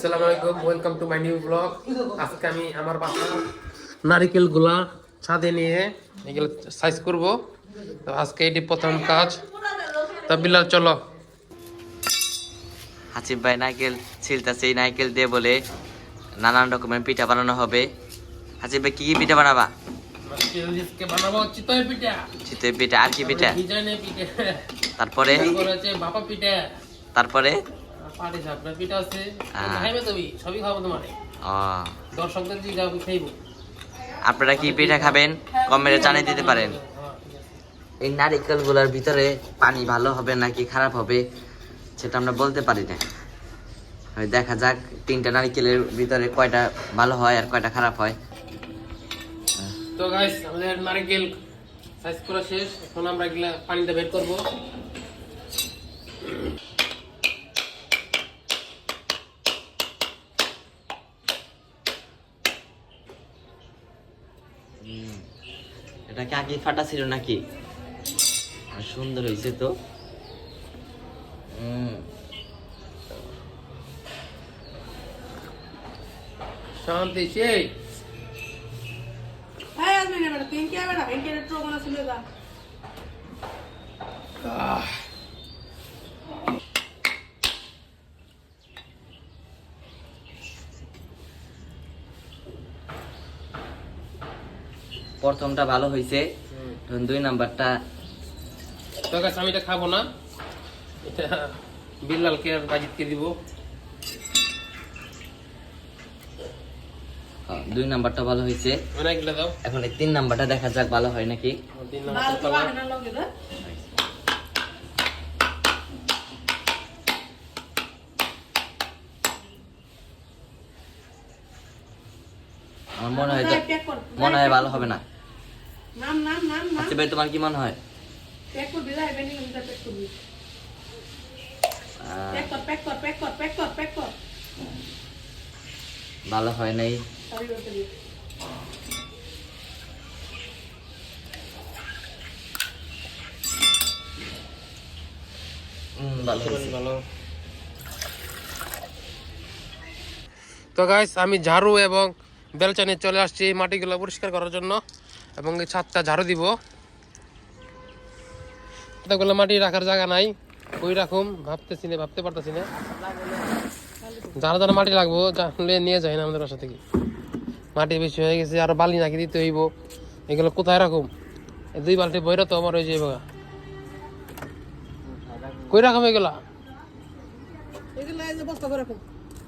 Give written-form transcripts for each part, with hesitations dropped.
আসসালামু আলাইকুম, welcome to my new blog. আজকে আমি আমার বাসা নারিকেলগুলা ছাদে নিয়ে এগুলো সাইজ করব। তো আজকে এটি প্রথম কাজ। তা বিলাল চলো। হাসিব ভাই নারকেল ছিলতাছে, এই নারকেল দিয়ে বলে নানান রকমের পিঠা বানানো হবে। হাসিব ভাই কি কি পিঠা বানাবা? আজকে বানাবো চিতই পিঠা, চিতই পিঠা, আর কি পিঠা? ডিজাইনের পিঠা, তারপরে তারপরে আছে ভাপা পিঠা, তারপরে পাটি সাপটা পিঠা আছে। খাইবে তুমি? সবই খাবো তোমারে। দর্শকদের দিয়ে যাবো খাইবো। আপনারা কি পিঠা খাবেন কমেন্টে জানিয়ে দিতে পারেন। এই নারিকেলগুলোর ভিতরে পানি ভালো হবে নাকি খারাপ হবে সেটা আমরা বলতে পারি না। দেখা যাক তিনটা নারিকেলের ভিতরে কয়টা ভালো হয় আর কয়টা খারাপ হয়। তো গাইস, আমাদের নারকেল সাইজ করা শেষ। এখন আমরা এগুলা পানিটা বের করব। এটা কি আগে ফাটা ছিল নাকি? সুন্দর হয়েছে তো। শান্তি সেই প্রথমটা ভালো হয়েছে, দুই নাম্বারটা তো গাছ আমি এটা খাবো না, এটা বিল্লালকে আর বাজিতকে দিব। দুই নাম্বারটা ভালো হয়েছে। অনেকগুলো দাও। এখন এই তিন নাম্বারটা দেখা যাক ভালো হয় নাকি। তিন নাম্বার আমার মনে হয় ভালো হবে না। আচ্ছা ভাই, তোমার কি মনে হয়? ভালো হয় নাই। ভালো। তো গাইস, আমি ঝাড়ু এবং বেলচা নিয়ে চলে আসছি এই মাটিগুলো পরিষ্কার করার জন্য, এবং এই ছাদটা ঝাড়ু দিব। এতগুলো মাটি রাখার জায়গা নাই, ওই রকম ভাবতে পারতেছি না। যারা যারা মাটি লাগবো জানলে নিয়ে যায় না আমাদের বাসা থেকে। মাটি বেশি হয়ে গেছে, আরো বালি নাকি দিতে হইব। এগুলো কোথায় রাখুম? 2 বালতি বইরা তো আমার হয়ে যাবে। কই রাখুম এগুলা?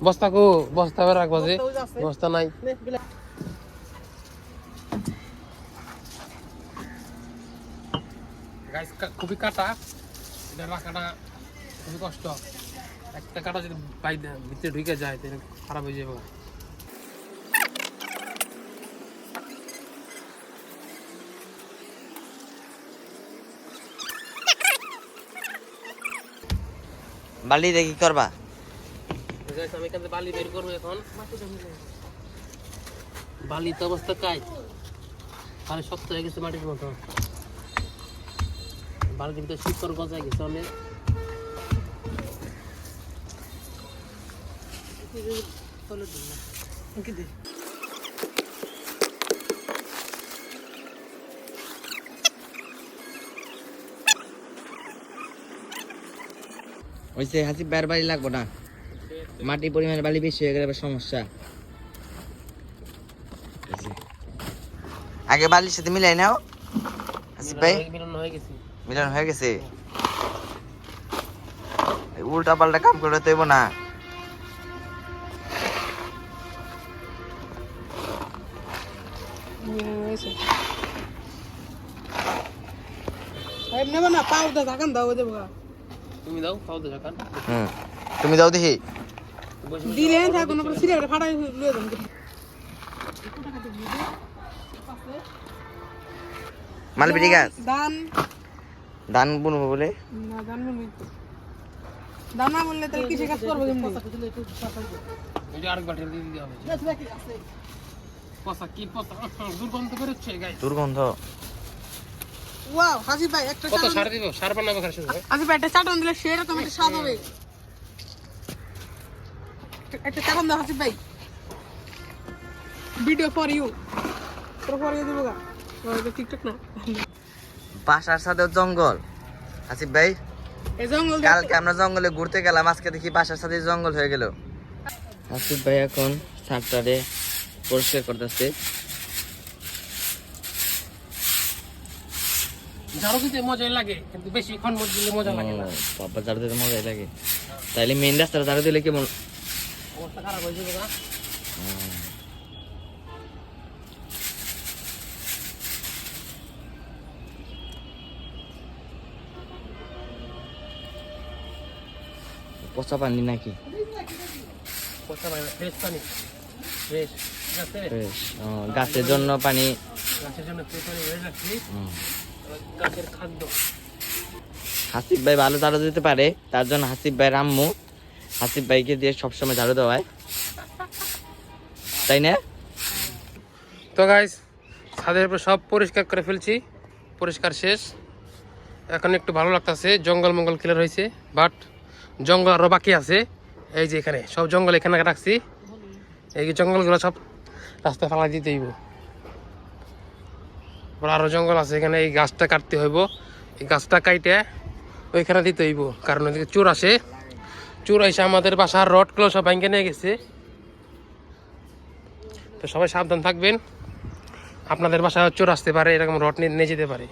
বস্তা কো? বস্তা রাখবো যে বস্তা নাই। খুবই কাটা, এটা রাখাটা খুবই কষ্ট। একটা কাটা যদি ভিতরে ঢুকে যায় তাহলে খারাপ হয়ে যাবে। বালি দিয়ে কি করবা? আমি এখান থেকে বালি বের করবো এখন। বালি তো অবস্থা কাই, তাহলে শক্ত হয়ে গেছে মাটির মতো। বালির ভিতরে শিকড় গজায় গেছে অনেক। ওইসে হাসিব ভাইয়ের বাড়ি লাগবো না, মাটি পরিমাণে বালি বেশি হয়ে গেলে সমস্যা। আগে বালির সাথে মিলাই নাও হাসিব ভাই। মিলন হয়ে গেছে। উল্টা পাল্টা কাম করে তো না। তুমি দাও, খাও তো যখন। তুমি দাও দেখি। মালবিড়ি গাছ ধান বুনবো বলে দানা বললে তাহলে কিসে কাজ করবো? দুর্গন্ধ। ওয়াও, হাসিব ভাই একটা কত সার দিব? সার বানাবো খালি শুধু। হাসিব ভাই একটা চাটন দিলে সেরকম একটা স্বাদ হবে। একটা কারণ দাও হাসিফ ভাই, ভিডিও ফর ইউ, তোর ফর ইউ দেবো গা, টিকটক না। বাসার সাথে জঙ্গল। আসিফ ভাই, এই জঙ্গল কালকে আমরা জঙ্গলে ঘুরতে গেলাম, আজকে দেখি বাসার সাথে জঙ্গল হয়ে গেল। আসিফ ভাই এখন ছাদটারে পরিষ্কার করতেছে। ঝাড়ু দিতে মজাই লাগে, কিন্তু বেশিক্ষণ দিলে মজা লাগে না। বাবা ঝাড়ু দিতে মজাই লাগে, তাইলে মেন রাস্তাটা ঝাড়ু দিলে কেমন অবস্থা খারাপ হয়ে যাবে না? পচা পানি নাকি? কথা ভাই ফ্রেশ পানি, ফ্রেশ, ঠিক আছে? গাছের জন্য পানি। গাছের জন্য ফ্রেশ পানি বের রাখছি, গাছের খাদ্য। হাসিফ ভাই ভালো ঝাড়ু দিতে পারে, তার জন্য হাসিফ ভাই আম্মু হাসিফ ভাইকে দিয়ে সবসময় ঝাড়ু দেওয়ায়, তাই না? তো গাইস, ছাদের উপরে সব পরিষ্কার করে ফেলছি, পরিষ্কার শেষ। এখন একটু ভালো লাগতেছে, জঙ্গল মঙ্গল ক্লিয়ার হয়েছে, বাট জঙ্গল আরও বাকি আছে। এই যে এখানে সব জঙ্গল এখানে রাখছি, এই জঙ্গলগুলো সব রাস্তায় ফেলা দিতে হইব। আরও জঙ্গল আছে এখানে, এই গাছটা কাটতে হইব, এই গাছটা কাইটে ওইখানে দিতে হইব, কারণ ওইদিকে চোর আসে, চোর এসে আমাদের বাসার রডগুলো সব ভাঙে নিয়ে গেছে। তো সবাই সাবধান থাকবেন, আপনাদের বাসায় চোর আসতে পারে, এরকম রড নিয়ে যেতে পারে।